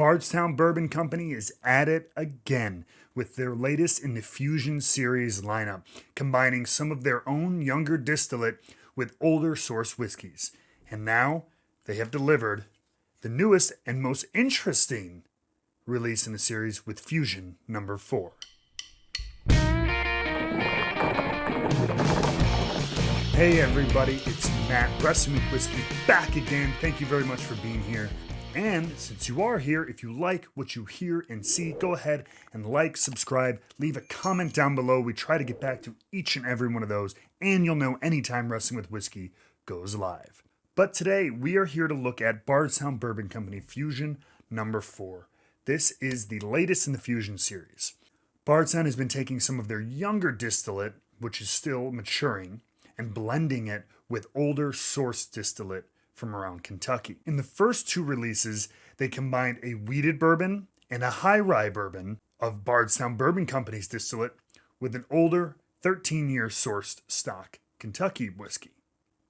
Bardstown Bourbon Company is at it again with their latest in the Fusion Series lineup, combining some of their own younger distillate with older source whiskeys. And now they have delivered the newest and most interesting release in the series with Fusion number 4. Hey everybody, it's Matt, Wrestling with Whiskey, back again. Thank you very much for being here. And since you are here, if you like what you hear and see, go ahead and like, subscribe, leave a comment down below. We try to get back to each and every one of those, and you'll know anytime Wrestling with Whiskey goes live. But today, we are here to look at Bardstown Bourbon Company Fusion number 4. This is the latest in the Fusion series. Bardstown has been taking some of their younger distillate, which is still maturing, and blending it with older source distillate from around Kentucky. In the first two releases, they combined a wheated bourbon and a high rye bourbon of Bardstown Bourbon Company's distillate with an older 13-year sourced stock Kentucky whiskey.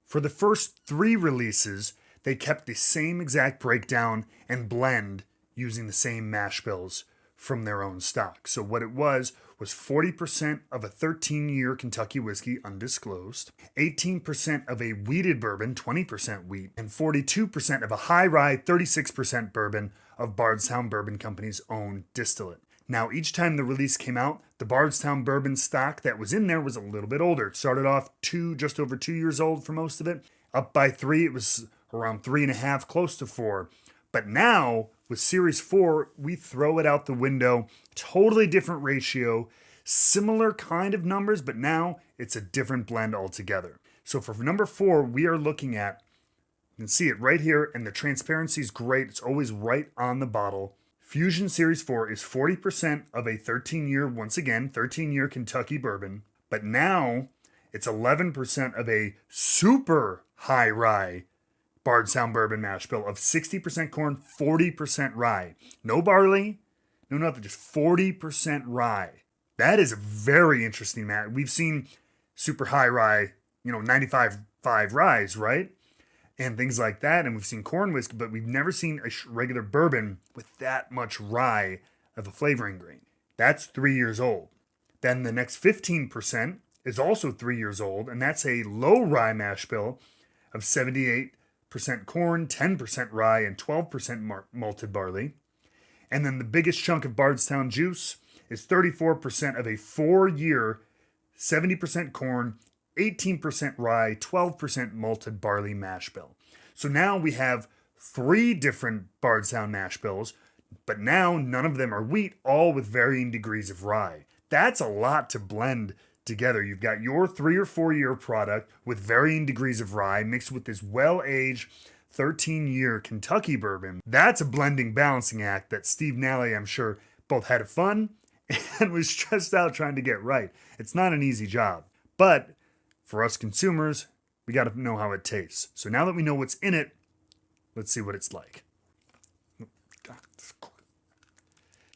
For the first three releases, they kept the same exact breakdown and blend using the same mash bills from their own stock. So what it was 40% of a 13-year Kentucky whiskey, undisclosed, 18% of a wheated bourbon, 20% wheat, and 42% of a high rye, 36% bourbon of Bardstown Bourbon Company's own distillate. Now, each time the release came out, the Bardstown bourbon stock that was in there was a little bit older. It started off just over 2 years old for most of it. Up by 3, it was around 3.5, close to 4. But now, with Series 4, we throw it out the window. Totally different ratio, similar kind of numbers, but now it's a different blend altogether. So for number 4, we are looking at, you can see it right here, and the transparency is great. It's always right on the bottle. Fusion Series 4 is 40% of a 13-year, once again, 13-year Kentucky bourbon, but now it's 11% of a super high rye Bardstown Bourbon Mash Bill of 60% corn, 40% rye. No barley, no nothing, just 40% rye. That is a very interesting, Matt. We've seen super high rye, 95.5 ryes, right? And things like that. And we've seen corn whiskey, but we've never seen a regular bourbon with that much rye of a flavoring grain. That's 3 years old. Then the next 15% is also 3 years old, and that's a low rye mash bill of 78% corn, 10% rye, and 12% malted barley. And then the biggest chunk of Bardstown juice is 34% of a 4-year, 70% corn, 18% rye, 12% malted barley mash bill. So now we have 3 different Bardstown mash bills, but now none of them are wheat, all with varying degrees of rye. That's a lot to blend together. You've got your 3 or 4 year product with varying degrees of rye mixed with this well-aged 13-year Kentucky bourbon. That's a blending balancing act that Steve Nally, I'm sure, both had fun and was stressed out trying to get right. It's not an easy job, but for us consumers, we got to know how it tastes. So now that we know what's in it, let's see what it's like. God, this cork.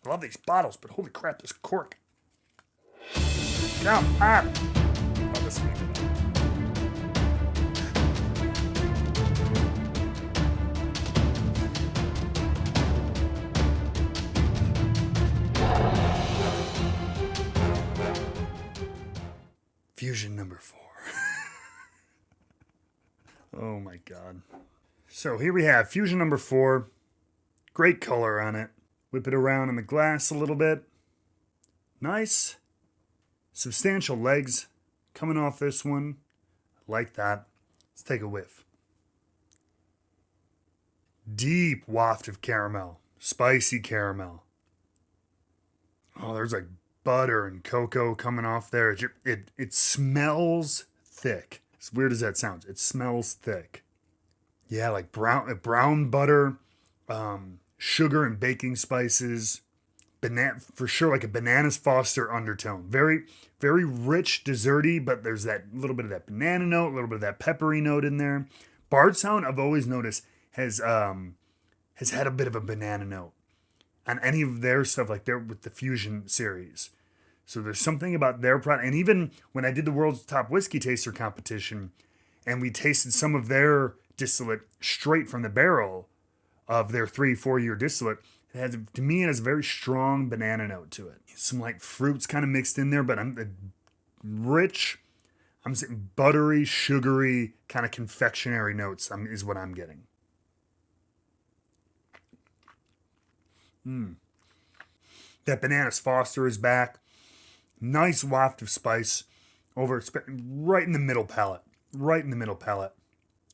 I love these bottles, but holy crap, this cork. Come on. Oh, this one. Fusion number 4. Oh my God. So here we have Fusion number 4. Great color on it. Whip it around in the glass a little bit. Nice. Substantial legs coming off this one. I like that. Let's take a whiff. Deep waft of caramel. Spicy caramel. Oh, there's like butter and cocoa coming off there. It smells thick. As weird as that sounds, it smells thick. Yeah, like brown butter, sugar and baking spices. For sure, like a bananas Foster undertone. Very, very rich, desserty, but there's that little bit of that banana note, a little bit of that peppery note in there. Bardstown, I've always noticed, has had a bit of a banana note on any of their stuff, like they're with the Fusion series. So there's something about their product. And even when I did the World's Top Whiskey Taster competition, and we tasted some of their distillate straight from the barrel, of their 3-4 year distillate. It has, to me, it has a very strong banana note to it. Some like fruits kind of mixed in there, but I'm rich. I'm saying buttery, sugary, kind of confectionery notes is what I'm getting. That bananas Foster is back. Nice waft of spice over right in the middle palate. Right in the middle palate.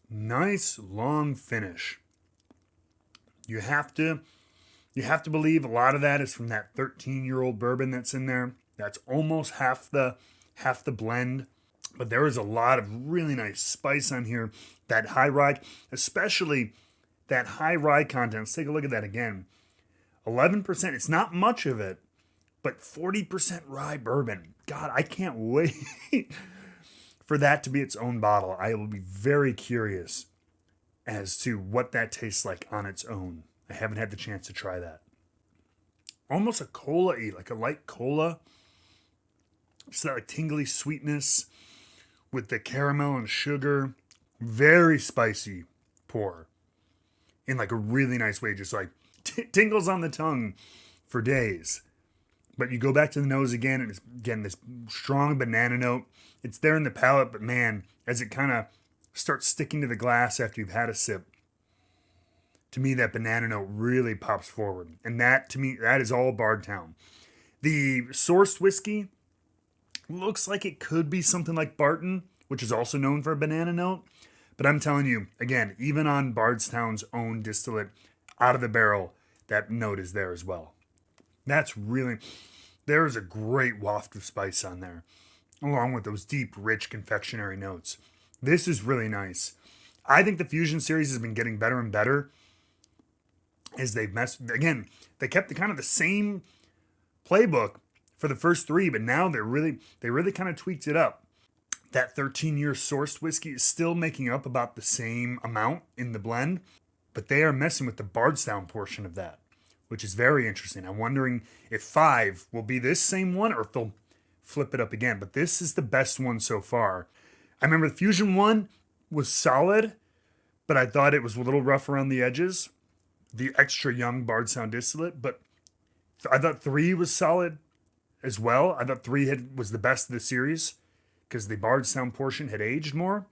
Nice long finish. You have to believe a lot of that is from that 13-year-old bourbon that's in there. That's almost half the blend. But there is a lot of really nice spice on here. That high rye, especially that high rye content. Let's take a look at that again. 11%. It's not much of it, but 40% rye bourbon. God, I can't wait for that to be its own bottle. I will be very curious as to what that tastes like on its own. I haven't had the chance to try that. Almost a cola-y, like a light cola. Just that like tingly sweetness with the caramel and sugar. Very spicy pour. In like a really nice way, just like tingles on the tongue for days. But you go back to the nose again, and it's, again, this strong banana note. It's there in the palate, but man, as it kind of starts sticking to the glass after you've had a sip, to me, that banana note really pops forward. And that, to me, that is all Bardstown. The sourced whiskey looks like it could be something like Barton, which is also known for a banana note. But I'm telling you, again, even on Bardstown's own distillate, out of the barrel, that note is there as well. That's really, there's a great waft of spice on there, along with those deep, rich confectionery notes. This is really nice. I think the Fusion series has been getting better and better as they've messed. Again, they kept the kind of the same playbook for the first three, but now they really kind of tweaked it up. That 13-year sourced whiskey is still making up about the same amount in the blend, but they are messing with the Bardstown portion of that, which is very interesting. I'm wondering if 5 will be this same one or if they'll flip it up again. But this is the best one so far. I remember the Fusion 1 was solid, but I thought it was a little rough around the edges. The extra young Bardstown distillate, but I thought 3 was solid as well. I thought 3 was the best of the series because the Bardstown portion had aged more.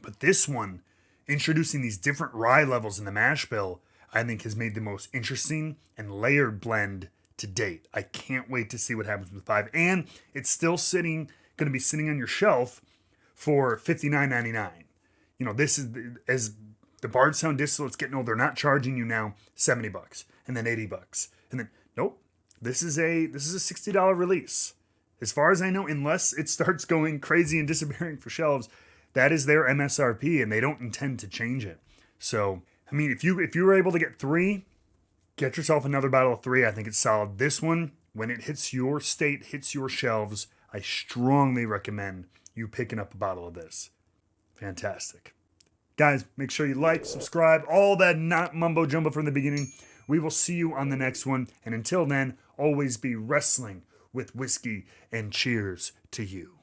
But this one, introducing these different rye levels in the mash bill, I think has made the most interesting and layered blend to date. I can't wait to see what happens with 5. And it's still going to be sitting on your shelf for $59.99. You know, this is, as the Bardstown distillate's getting old, they're not charging you now $70 and then $80. And then, nope, this is a $60 release. As far as I know, unless it starts going crazy and disappearing for shelves, that is their MSRP, and they don't intend to change it. So, I mean, if you were able to get 3, get yourself another bottle of 3. I think it's solid. This one, when it hits your state, hits your shelves, I strongly recommend you picking up a bottle of this. Fantastic. Guys, make sure you like, subscribe, all that not mumbo jumbo from the beginning. We will see you on the next one. And until then, always be wrestling with whiskey, and cheers to you.